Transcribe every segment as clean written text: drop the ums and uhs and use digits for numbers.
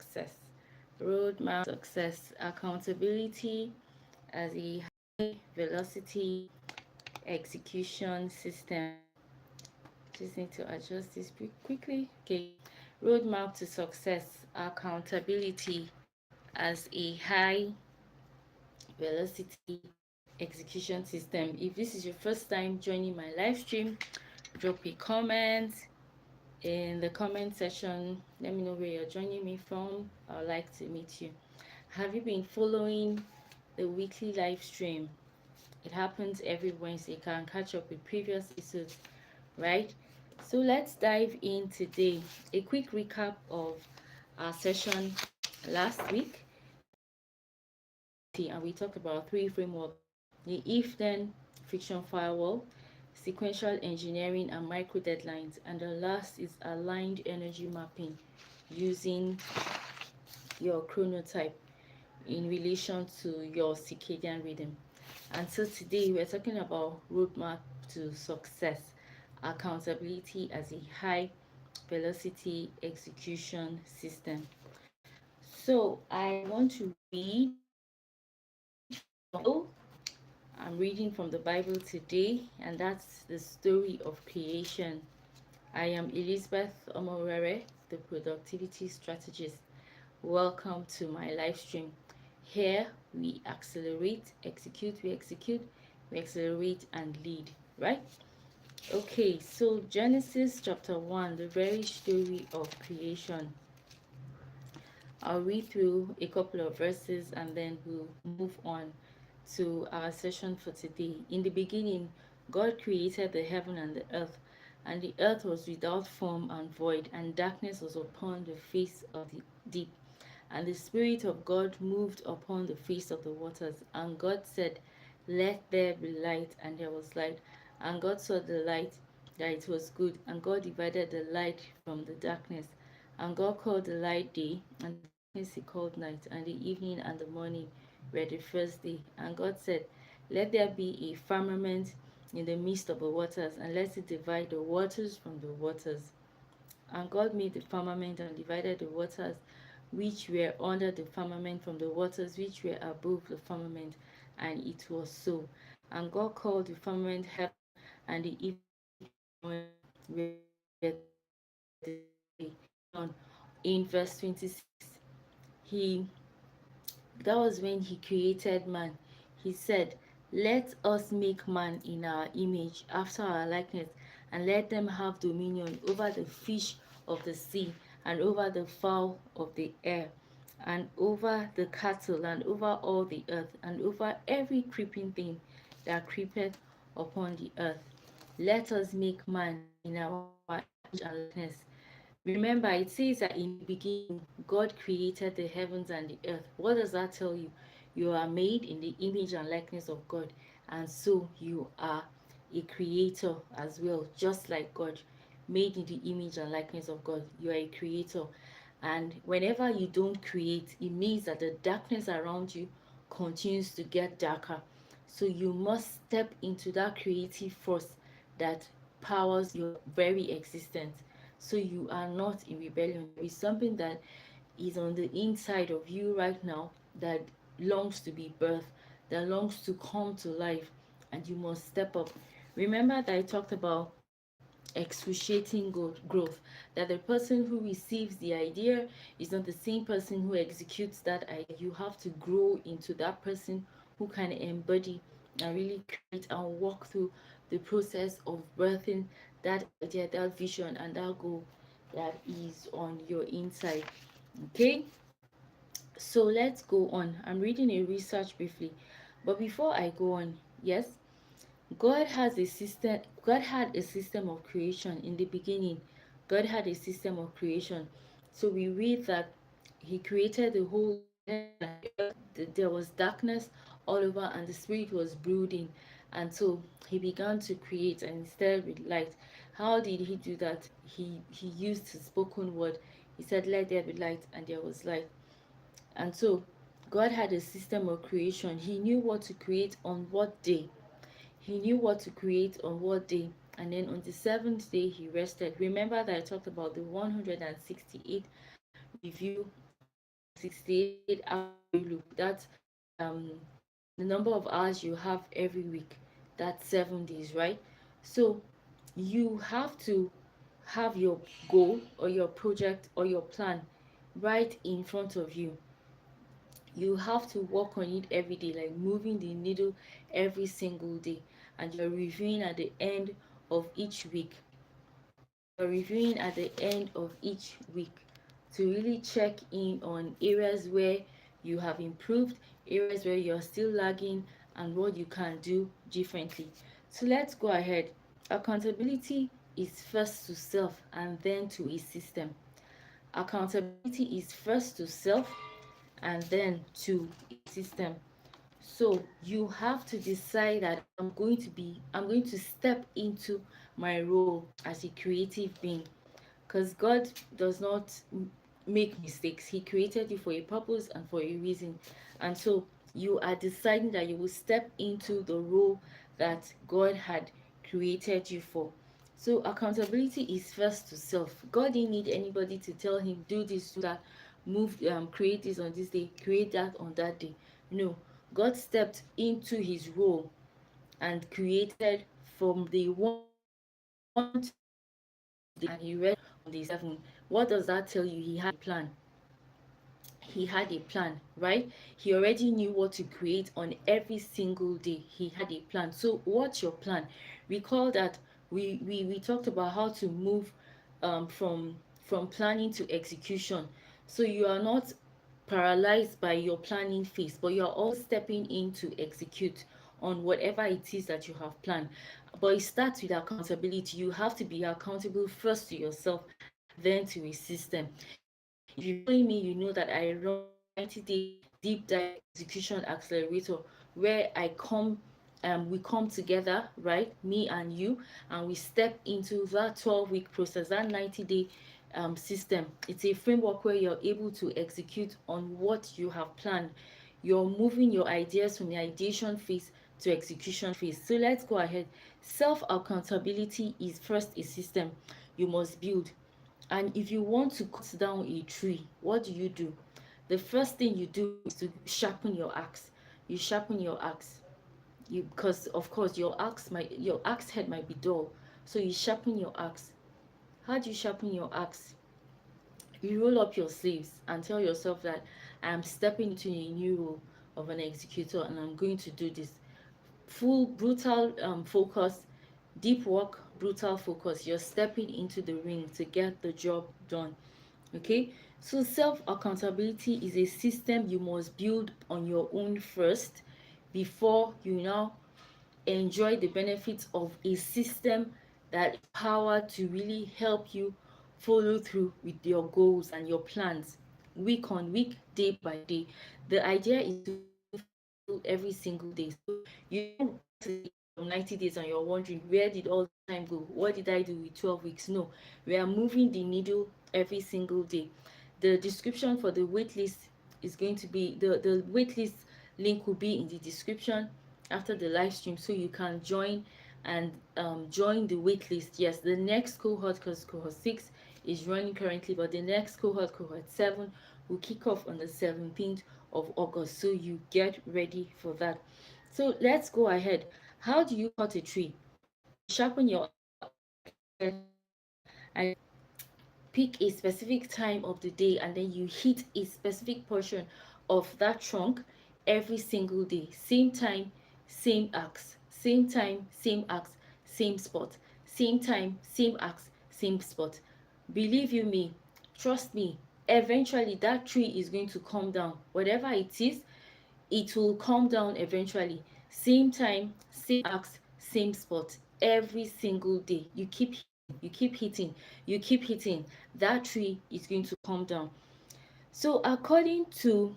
success. Roadmap to success. Accountability as a high velocity execution system. Just need to adjust this quickly. Okay. Roadmap to success. Accountability as a high velocity execution system. If this is your first time joining my live stream, drop a comment in the comment section. Let me know where you're joining me from. I'd like to meet you. Have you been following the weekly live stream? It happens every Wednesday. You can catch up with previous episodes, right? So let's dive in today. A quick recap of our session last week, and we talked about three frameworks: the if then friction firewall, sequential engineering, and micro deadlines. And the last is aligned energy mapping using your chronotype in relation to your circadian rhythm. And so today we're talking about roadmap to success, accountability as a high velocity execution system. So I want to read from, I'm reading from the Bible today, and that's the story of creation. I am Elizabeth Omorere, the productivity strategist. Welcome to my live stream. Here we accelerate, we accelerate and lead, right? Okay, so Genesis chapter 1, the very story of creation. I'll read through a couple of verses and then we'll move on to our session for today. In the beginning, God created the heaven and the earth, and the earth was without form and void, and darkness was upon the face of the deep. And the Spirit of God moved upon the face of the waters. And God said, "Let there be light," and there was light. And God saw the light, that it was good. And God divided the light from the darkness. And God called the light day, and the darkness he called night. And the evening and the morning were the first day. And God said, "Let there be a firmament in the midst of the waters, and let it divide the waters from the waters." And God made the firmament and divided the waters which were under the firmament from the waters which were above the firmament. And it was so. And God called the firmament heaven, and the evening were on. In verse 26, he that was when he created man. He said, "Let us make man in our image, after our likeness, and let them have dominion over the fish of the sea, and over the fowl of the air, and over the cattle, and over all the earth, and over every creeping thing that creepeth upon the earth. Let us make man in our image and likeness." Remember, it says that in the beginning, God created the heavens and the earth. What does that tell you? You are made in the image and likeness of God, and so you are a creator as well, just like God, made in the image and likeness of God. You are a creator. And whenever you don't create, it means that the darkness around you continues to get darker. So you must step into that creative force that powers your very existence. So you are not in rebellion. There is something that is on the inside of you right now that longs to be birthed, that longs to come to life, and you must step up. Remember that I talked about excruciating growth, that the person who receives the idea is not the same person who executes that idea. You have to grow into that person who can embody and really create and walk through the process of birthing that idea, that vision, and that goal that is on your inside. Okay, so let's go on. I'm reading a research briefly, but before I go on, yes, God had a system of creation in the beginning. God had a system of creation. So we read that he created the whole heaven and the earth. There was darkness all over, and the spirit was brooding. And so he began to create and instead with light. How did he do that? He used his spoken word. He said, "Let there be light," and there was light. And so God had a system of creation. He knew what to create on what day. He knew what to create on what day. And then on the seventh day, he rested. Remember that I talked about the 168 review 68-hour review loop. That's um the number of hours you have every week. That's 7 days, right? So you have to have your goal or your project or your plan right in front of you. You have to work on it every day, like moving the needle every single day, and you're reviewing at the end of each week. You're reviewing at the end of each week to really check in on areas where you have improved, areas where you're still lagging, and what you can do differently. So let's go ahead. Accountability is first to self and then to a system. Accountability is first to self and then to a system. So you have to decide that I'm going to step into my role as a creative being, because God does not make mistakes. He created you for a purpose and for a reason. And so you are deciding that you will step into the role that God had created you for. So accountability is first to self. God didn't need anybody to tell him, do this, do that, move, create this on this day, create that on that day. No, God stepped into his role and created from day one to day 7, and he rested on day 7. What does that tell you? He had a plan. He had a plan, right? He already knew what to create on every single day. He had a plan. So what's your plan? Recall that we talked about how to move from planning to execution. So you are not paralyzed by your planning phase, but you're all stepping in to execute on whatever it is that you have planned. But it starts with accountability. You have to be accountable first to yourself and then to a system. If you've been following me, you know that I run a 90-day deep dive execution accelerator where we come together, right? Me and you, and we step into that 12-week process, that 90-day system. It's a framework where you're able to execute on what you have planned. You're moving your ideas from the ideation phase to execution phase. So let's go ahead. Self accountability is first a system you must build. And if you want to cut down a tree, what do? The first thing you do is to sharpen your axe. You sharpen your axe. You, because of course your axe head might be dull. So you sharpen your axe. How do you sharpen your axe? You roll up your sleeves and tell yourself that I'm stepping into a new role of an executor and I'm going to do this. Full brutal focus, deep work, brutal focus. You're stepping into the ring to get the job done. Okay, so self accountability is a system you must build on your own first before you now enjoy the benefits of a system that is powered to really help you follow through with your goals and your plans week on week, day by day. The idea is to move the needle every single day. So you don't get to the end of 90 days and you're wondering, where did all this time go? What did I do with 12 weeks? No, we are moving the needle every single day. The description for the wait list is going to be the wait list link will be in the description after the live stream, so you can join and join the wait list. Yes, the next cohort, because cohort 6 is running currently, but the next cohort 7 will kick off on the 17th of August, so you get ready for that. So let's go ahead. How do you cut a tree? You sharpen your axe, like I said, and pick a specific time of the day, and then you hit a specific portion of that trunk every single day. Same time, same axe. Same time, same axe, same spot. Same time, same axe, same spot. Believe you me, trust me, eventually that tree is going to come down. Whatever it will come down eventually. Same time, same axe, same spot every single day. You keep hitting, you keep hitting, you keep hitting. That tree is going to come down. So, according to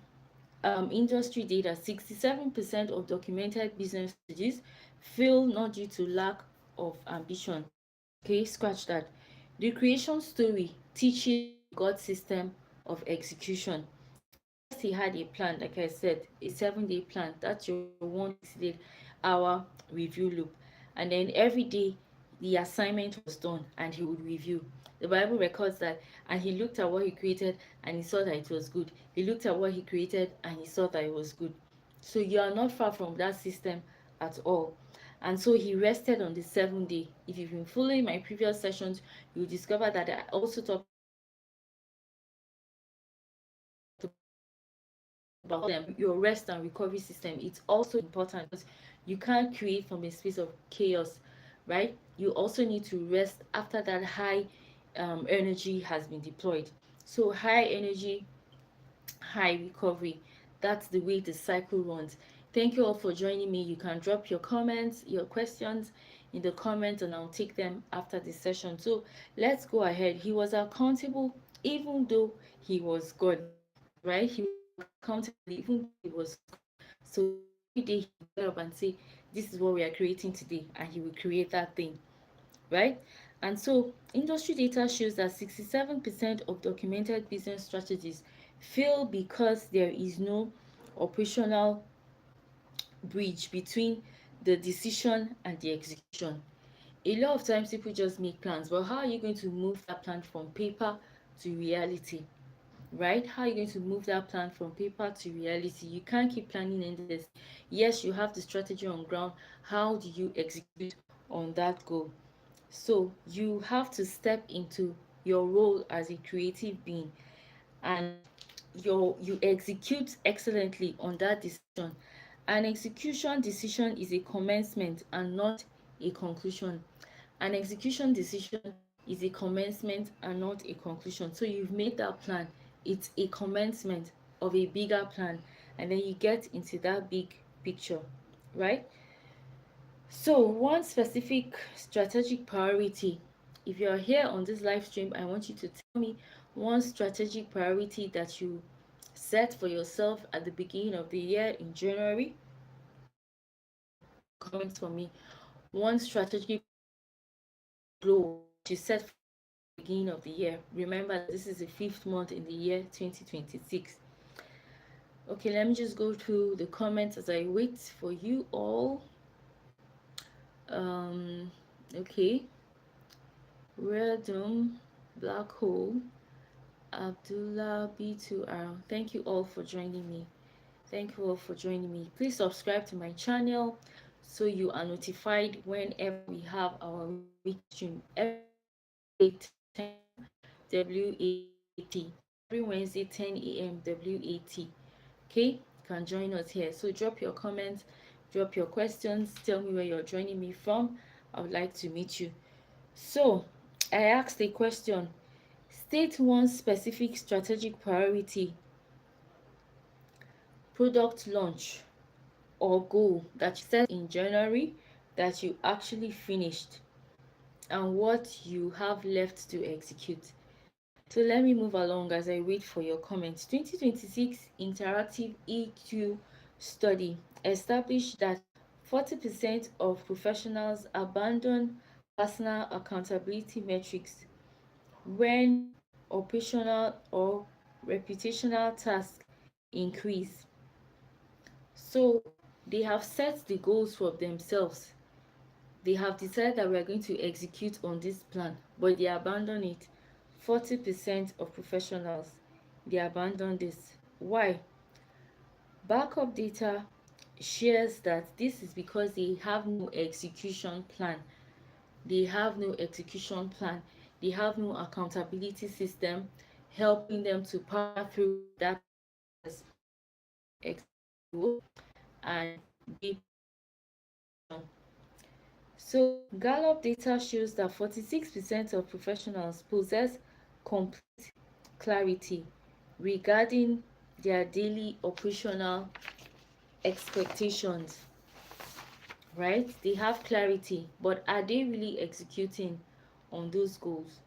industry data, 67% of documented business strategies fail not due to lack of ambition. Okay, scratch that. The creation story teaches a God system of execution. First, he had a plan, like I said, a 7 day plan. That's your 168-hour review loop. And then every day, the assignment was done and he would review. The Bible records that, and he looked at what he created and he saw that it was good. He looked at what he created and he saw that it was good. So you are not far from that system at all. And so he rested on the seventh day. If you've been following my previous sessions, you'll discover that I also talked about your rest and recovery system. It's also important because you can't create from a space of chaos, right? You also need to rest after that high energy has been deployed. So high energy, high recovery. That's the way the cycle runs. Thank you all for joining me. You can drop your comments, your questions in the comments, and I'll take them after the session. So let's go ahead. He was accountable even though he was God, right? He was accountable even though he was God. So every day he would get up and say, this is what we are creating today, and he will create that thing, right? And so industry data shows that 67% of documented business strategies fail because there is no operational bridge between the decision and the execution. A lot of times people just make plans, but how are you going to move that plan from paper to reality? Right? How are you going to move that plan from paper to reality? You can't keep planning endlessly. Yes, you have the strategy on ground. How do you execute on that goal? So you have to step into your role as a creative being, and you execute excellently on that decision. An execution decision is a commencement and not a conclusion. An execution decision is a commencement and not a conclusion. So you've made that plan, it's a commencement of a bigger plan, and then you get into that big picture, right? So, one specific strategic priority. If you're here on this live stream, I want you to tell me one strategic priority that you set for yourself at the beginning of the year in January. Drop it in the comments for me. One strategic goal that you set for yourself at the beginning of the year. Remember that this is the fifth month in the year 2026. Okay, let me just go through the comments as I wait for you all. Um, okay. Redum, Black Hole, Abdullah B2R. Thank you all for joining me. Thank you all for joining me. Please subscribe to my channel so you are notified whenever we have our weekly live stream every Wednesday 10 a.m. WAT. Every Wednesday 10 a.m. WAT. Okay, you can join us here. So drop your comments, drop your questions, tell me where you're joining me from. I would like to meet you. So I asked a question. State one specific strategic priority, product launch, or goal that you set in January that you actually finished, and what you have left to execute. So let me move along as I wait for your comments. 2026 Interactive EQ study established that 40% of professionals abandon personal accountability metrics when operational or reputational tasks increase. So they have set the goals for themselves. They have decided that we are going to execute on this plan, but they abandon it. 40% of professionals, they abandon this. Why? Backup data shares that this is because they have no execution plan. They have no execution plan. They have no accountability system helping them to power through that process of executing the goal and being execution. So, Gallup data shows that 46% of professionals possess complete clarity regarding their daily operational expectations, right? They have clarity, but are they really executing on those goals?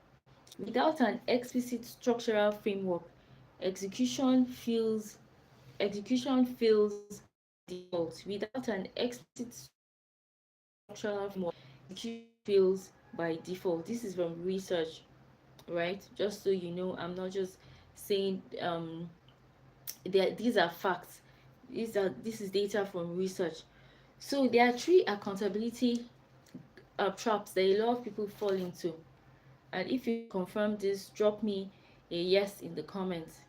Without an explicit structural framework, execution feels execution fails by default. Without an explicit structural framework, execution fails by default. This is from research, right? Just so you know, I'm not just saying these are facts. This is data from research. So there are three accountability traps that a lot of people fall into. And if you can confirm this, drop me a yes in the comments.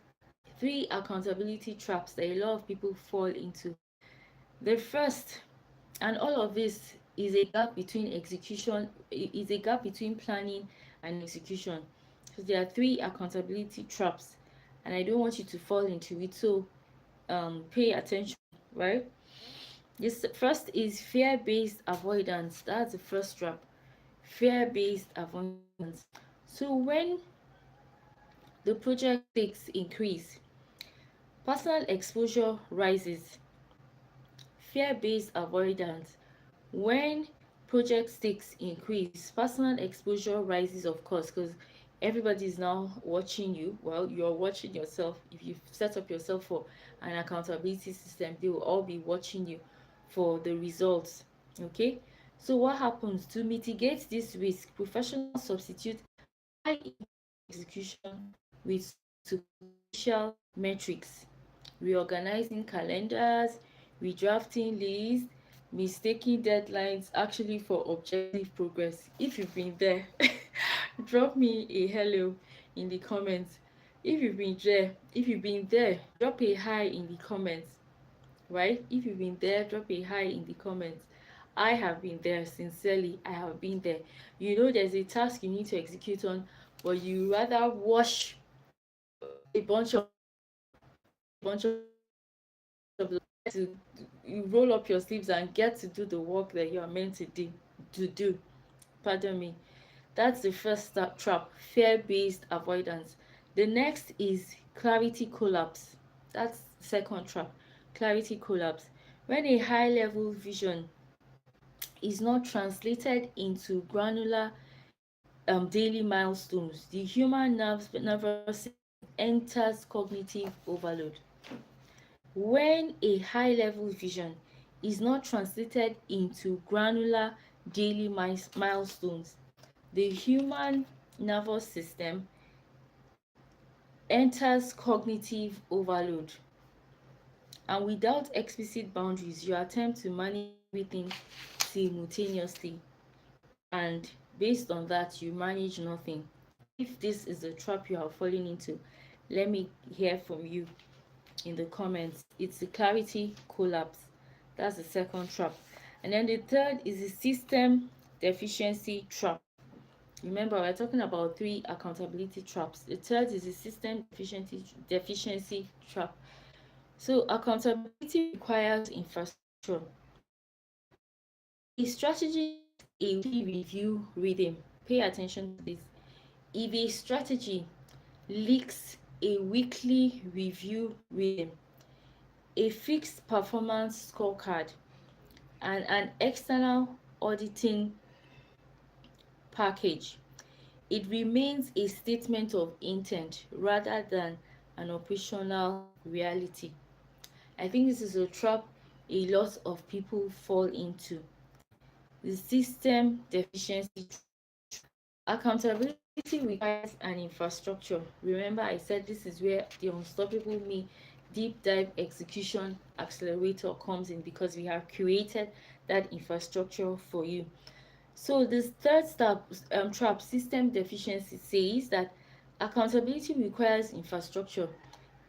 Three accountability traps that a lot of people fall into. The first, and all of this is a gap between execution, is a gap between planning and execution. So there are three accountability traps, and I don't want you to fall into it. So pay attention, right? This first is fear-based avoidance. That's the first trap. Fear-based avoidance. So when the project stakes increase, personal exposure rises. Fear-based avoidance. When project stakes increase, personal exposure rises, of course, because everybody is now watching you. Well, you're watching yourself. If you've set up yourself for an accountability system, they will all be watching you for the results. Okay, so what happens to mitigate this risk? Professionals substitute high impact execution with superficial metrics, reorganizing calendars, redrafting lists, mistaking deadlines actually for objective progress. If you've been there, drop me a hello in the comments. If you've been there, drop a hi in the comments, right? If you've been there, drop a hi in the comments. I have been there, sincerely, I have been there. You know there's a task you need to execute on, but you rather wash a bunch of to you roll up your sleeves and get to do the work that you are meant to do. Pardon me. That's the first trap, fear-based avoidance. The next is clarity collapse. That's the second trap, clarity collapse. When a high-level vision is not translated into granular daily milestones, the nervous system enters cognitive overload. When a high level vision is not translated into granular daily milestones, the human nervous system enters cognitive overload. And without explicit boundaries, you attempt to manage everything simultaneously. And based on that, you manage nothing. If this is a trap you are falling into, let me hear from you in the comments. It's the clarity collapse. That's the second trap. And then the third is the system deficiency trap. Remember, we're talking about three accountability traps. The third is the system deficiency trap. So accountability requires infrastructure. If a strategy leaks a weekly review rhythm, pay attention to this. If a strategy leaks a weekly review rhythm, a fixed performance scorecard, and an external auditing package, it remains a statement of intent rather than an operational reality. I think this is a trap a lot of people fall into. The system deficiency. Accountability requires an infrastructure. Remember, I said this is where the Unstoppable Me deep dive execution accelerator comes in, because we have created that infrastructure for you. So this third step, trap, system deficiency, says that accountability requires infrastructure.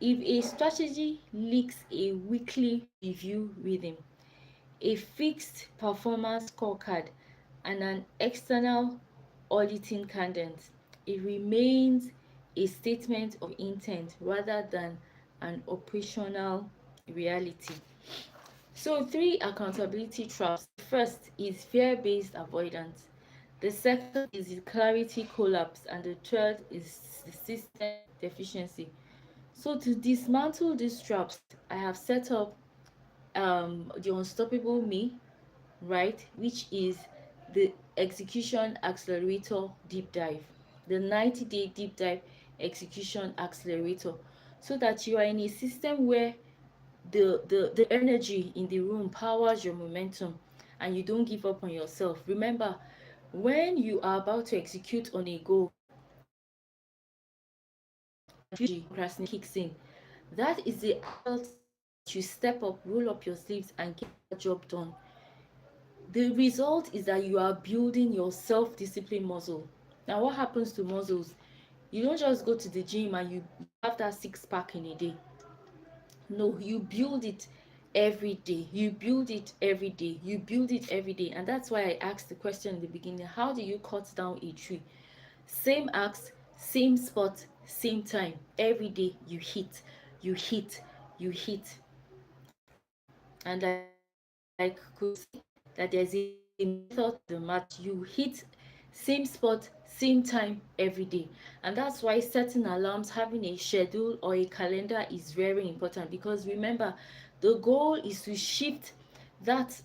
If a strategy leaks a weekly review rhythm, a fixed performance scorecard, and an external auditing cadence, it remains a statement of intent rather than an operational reality. So, three accountability traps. The first is fear based avoidance, the second is the clarity collapse, and the third is the system deficiency. So, to dismantle these traps, I have set up the Unstoppable Me, right? Which is the execution accelerator deep dive, the 90-day deep dive execution accelerator, so that you are in a system where the energy in the room powers your momentum and you don't give up on yourself. Remember, when you are about to execute on a goal kicks in, that is the actual time that you step up, roll up your sleeves, and get the job done. The result is that you are building your self-discipline muscle. Now, what happens to muscles? You don't just go to the gym and you have that six pack in a day. No, you build it every day. You build it every day. You build it every day. And that's why I asked the question in the beginning, how do you cut down a tree? Same axe, same spot, same time. Every day you hit, you hit, you hit. And like could see that there's a method to the match. You hit same spot, same time every day. And that's why setting alarms, having a schedule or a calendar is very important, because remember, the goal is to shift that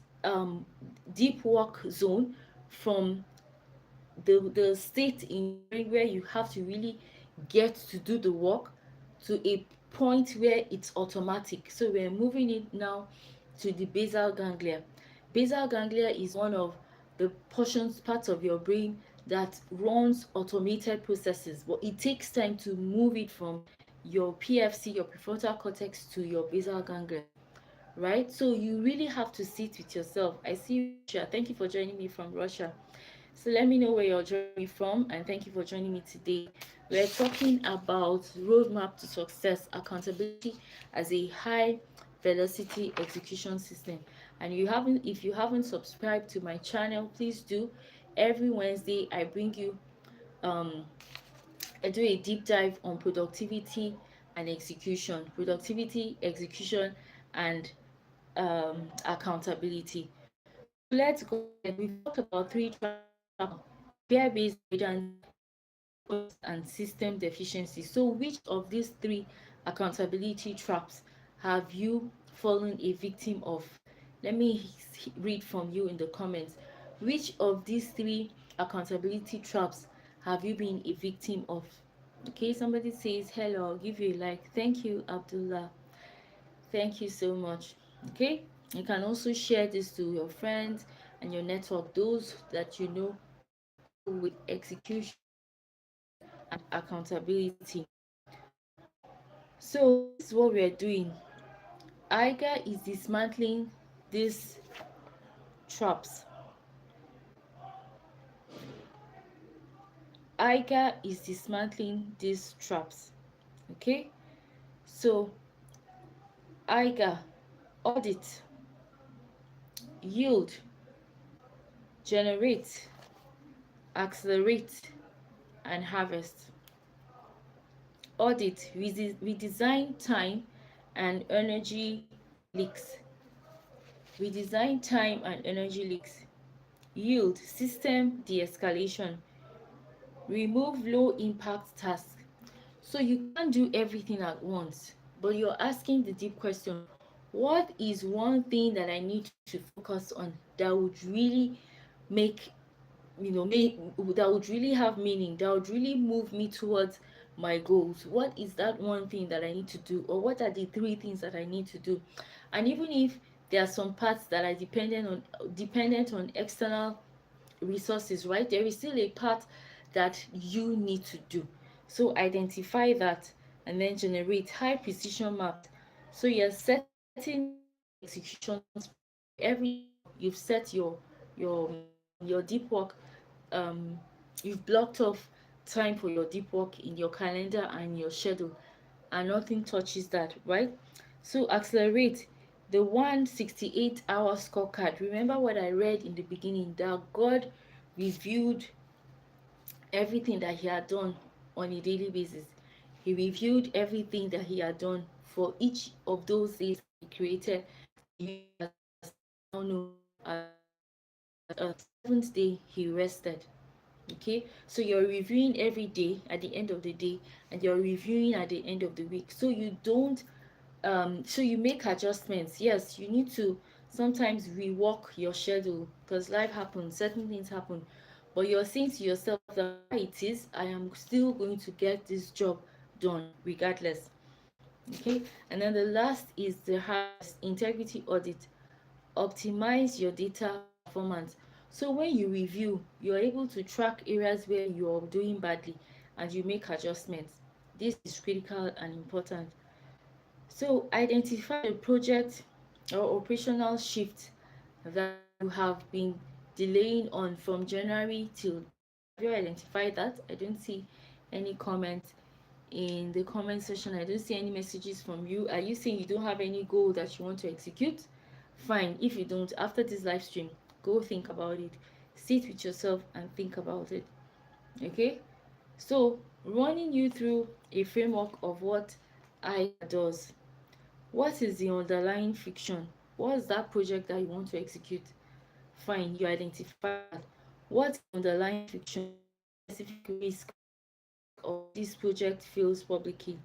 deep work zone from the state in your brain where you have to really get to do the work to a point where it's automatic. So we're moving it now to the basal ganglia. Basal ganglia is one of the portions, parts of your brain that runs automated processes, but it takes time to move it from your PFC, your prefrontal cortex, to your basal ganglia, right? So you really have to sit with yourself. I see Russia. Thank you for joining me from Russia. So let me know where you're joining me from, and thank you for joining me today. We're talking about roadmap to success, accountability as a high velocity execution system. And if you haven't subscribed to my channel, please do. Every Wednesday I bring you um I do a deep dive on productivity, execution, and accountability. So let's go ahead. We've talked about three traps now: fear-based avoidance, focus, and system deficiency. So which of these three accountability traps have you fallen a victim of? Let me read from you in the comments. Which of these three accountability traps have you been a victim of? Okay, somebody says hello. I'll give you a like. Thank you, Abdullah. Thank you so much. Okay, you can also share this to your friends and your network, those that you know struggle with execution and accountability. So this is what we are doing. Iga is dismantling these traps. Iga is dismantling these traps. Okay, so Iga: audit, yield, generate, accelerate, and harvest. Audit: redesign time and energy leaks. Redesign time and energy leaks. Yield: system de-escalation. Remove low impact tasks. So you can't do everything at once, but you're asking the deep question: what is one thing that I need to focus on that would really make, make, that would really have meaning, that would really move me towards my goals? What is that one thing that I need to do, or what are the three things that I need to do? And even if there are some parts that are dependent on external resources, right, there is still a part that you need to do. So identify that, and then generate high precision maps. So you're setting your execution sprint. Every day you've set your deep work. um you've blocked off time for your deep work in your calendar and your schedule, and nothing touches that, right? So accelerate: the 168-hour scorecard. Remember what I read in the beginning, that God reviewed everything that he had done on a daily basis. He reviewed everything that he had done for each of those days he created, the universe as now known as Earth. Seventh day he rested. Okay, so you're reviewing every day at the end of the day, and you're reviewing at the end of the week. So you don't so you make adjustments. Yes, you need to sometimes rework your schedule, because life happens, certain things happen, but you're saying to yourself that whatever it is, I am still going to get this job done regardless. Okay, and then the last is the harvest: integrity audit. Optimize your data performance. So when you review, you're able to track areas where you're doing badly, and you make adjustments. This is critical and important. So identify the project or operational shift that you have been delaying on from January till December. Have you identified that? I don't see any comments in the comment section. I don't see any messages from you. Are you saying you don't have any goal that you want to execute? Fine. If you don't, after this live stream, go think about it. Sit with yourself and think about it. Okay? So, running you through a framework of what IDA does. What is the underlying friction? What is that project that you want to execute? Fine, you identify that. What's the underlying friction? Specific risk of this project fails publicly.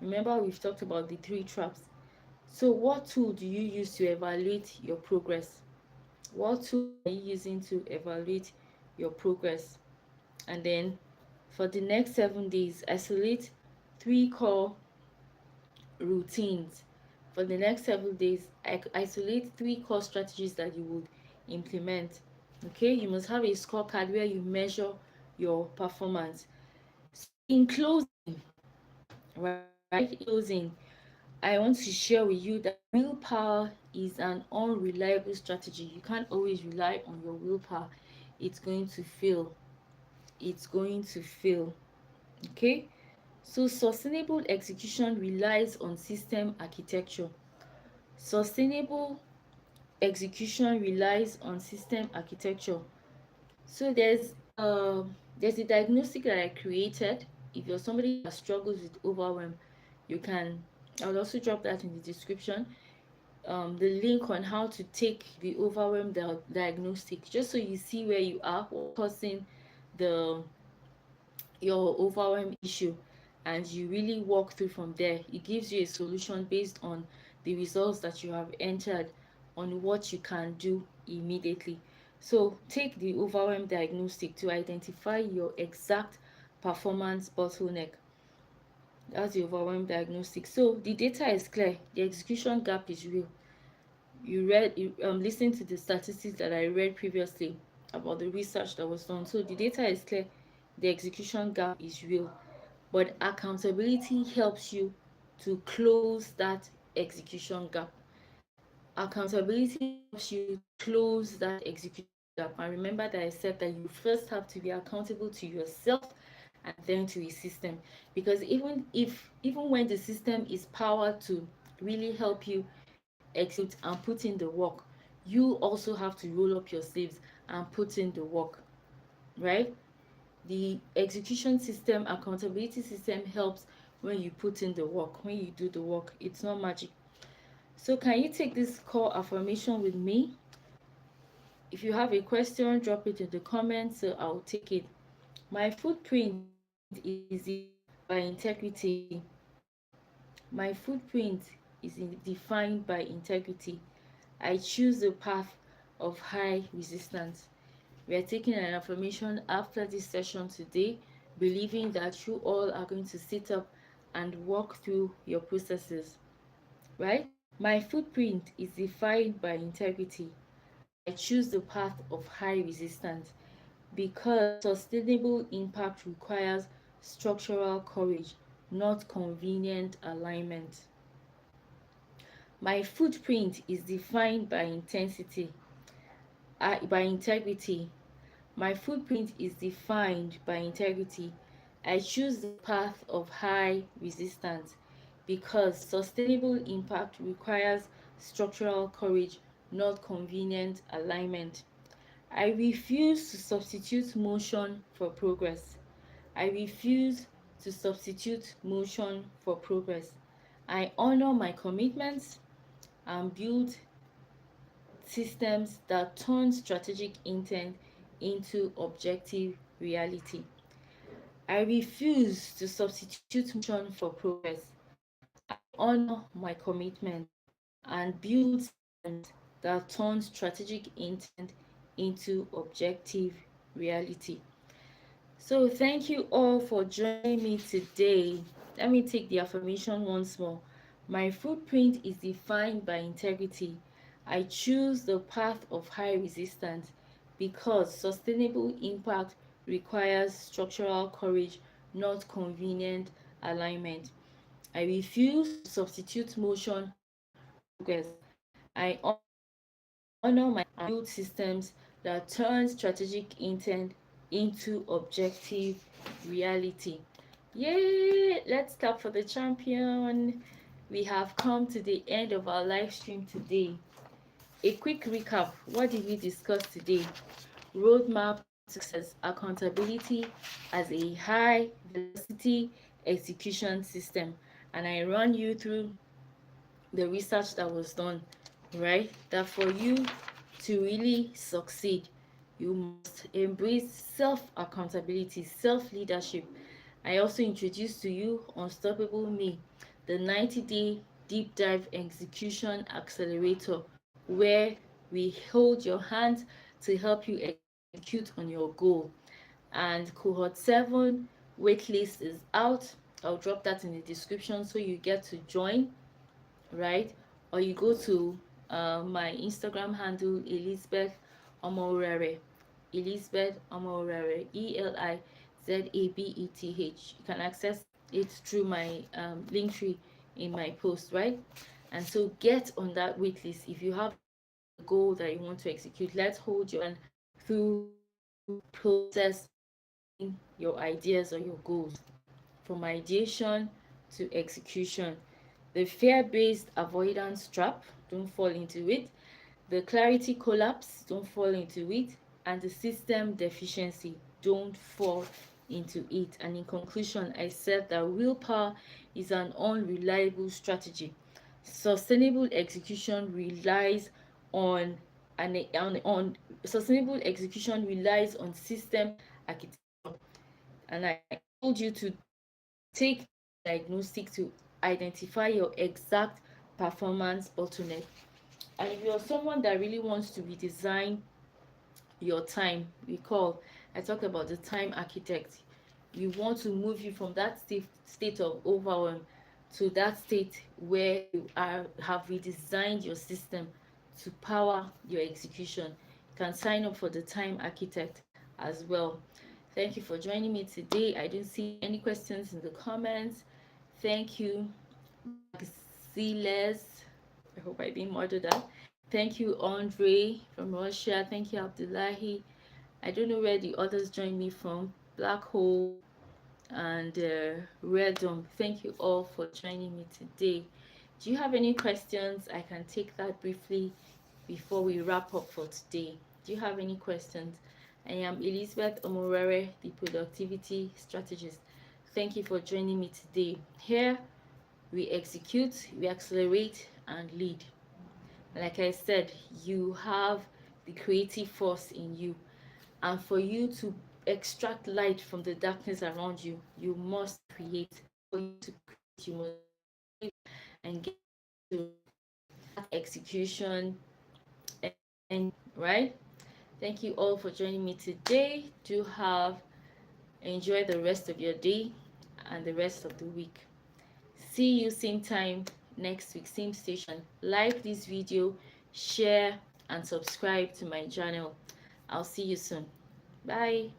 Remember, we've talked about the three traps. So, what tool do you use to evaluate your progress? What tool are you using to evaluate your progress? And then for the next 7 days, isolate three core routines. For the next 7 days, isolate three core strategies that you would implement. Okay, you must have a scorecard where you measure your performance. So, in closing, right? In closing, I want to share with you that willpower is an unreliable strategy. You can't always rely on your willpower, it's going to fail. It's going to fail. Okay, so sustainable execution relies on system architecture. Sustainable execution relies on system architecture. So there's a diagnostic that I created. If you're somebody that struggles with overwhelm, you can. I'll also drop that in the description. The link on how to take the overwhelm diagnostic, just so you see where you are, what's causing the your overwhelm issue, and you really walk through from there. It gives you a solution based on the results that you have entered on what you can do immediately. So take the overwhelm diagnostic to identify your exact performance bottleneck. That's the overwhelm diagnostic. So the data is clear, the execution gap is real. You listen to the statistics that I read previously about the research that was done. So the data is clear, the execution gap is real, but accountability helps you to close that execution gap. Accountability helps you to close that execution gap. And remember that I said that you first have to be accountable to yourself and then to a system. Because even when the system is powered to really help you execute and put in the work, you also have to roll up your sleeves and put in the work, right? The execution system, accountability system helps when you put in the work, when you do the work. It's not magic. So can you take this core affirmation with me? If you have a question, drop it in the comments, so I'll take it. My footprint is defined by integrity. My footprint is defined by integrity. I choose the path of high resistance. We are taking an affirmation after this session today, believing that you all are going to sit up and walk through your processes, right? My footprint is defined by integrity. I choose the path of high resistance because sustainable impact requires structural courage, not convenient alignment. My footprint is defined by intensity, by integrity. My footprint is defined by integrity. I choose the path of high resistance because sustainable impact requires structural courage, not convenient alignment. I refuse to substitute motion for progress. I refuse to substitute motion for progress. I honor my commitments and build systems that turn strategic intent into objective reality. I refuse to substitute motion for progress. I honor my commitments and build systems that turn strategic intent into objective reality. So, thank you all for joining me today. Let me take the affirmation once more. My footprint is defined by integrity. I choose the path of high resistance because sustainable impact requires structural courage, not convenient alignment. I refuse to substitute motion for progress. I honor my commitments and build systems that turn strategic intent into objective reality. Yay! Let's clap for the champion. We have come to the end of our live stream today. A quick recap. What did we discuss today? Roadmap to success, accountability as a high velocity execution system. And I run you through the research that was done, right? That for you to really succeed, you must embrace self accountability, self leadership. I also introduced to you Unstoppable Me, the 90-day deep dive execution accelerator, where we hold your hand to help you execute on your goal. And cohort 7 waitlist is out. I'll drop that in the description so you get to join, right? Or you go to my Instagram handle, Elizabeth Omorere. Elizabeth Omorere, Elizabeth. You can access it through my link tree in my post, right? And so get on that wait list. If you have a goal that you want to execute, let's hold your hand through the process of achieving your ideas or your goals, from ideation to execution. The fear based avoidance trap, don't fall into it. The clarity collapse, don't fall into it. And the system deficiency, don't fall into it. And in conclusion, I said that willpower is an unreliable strategy. Sustainable execution relies on on sustainable execution relies on system architecture. And I told you to take time diagnostic to identify your exact performance bottleneck. And if you're someone that really wants to redesign your time, recall I talked about the time architect. You want to move you from that state of overwhelm to that state where you have redesigned your system to power your execution. You can sign up for the time architect as well. Thank you for joining me today. I didn't see any questions in the comments. Thank you, Maxiles. I hope I didn't murder that. Thank you, Andre from Russia. Thank you, Abdullahi. I don't know where the others joined me from. Black Hole and Redom. Thank you all for joining me today. Do you have any questions? I can take that briefly before we wrap up for today. Do you have any questions? I am Elizabeth Omorere, the productivity strategist. Thank you for joining me today. Here we execute, we accelerate, and lead. Like I said, you have the creative force in you, and for you to extract light from the darkness around you, you must create. For you to create, you must execute and get to that execution and right. Thank you all for joining me today. Do have enjoy the rest of your day and the rest of the week. See you same time next week, same station. Like this video, share and subscribe to my channel. I'll see you soon. Bye.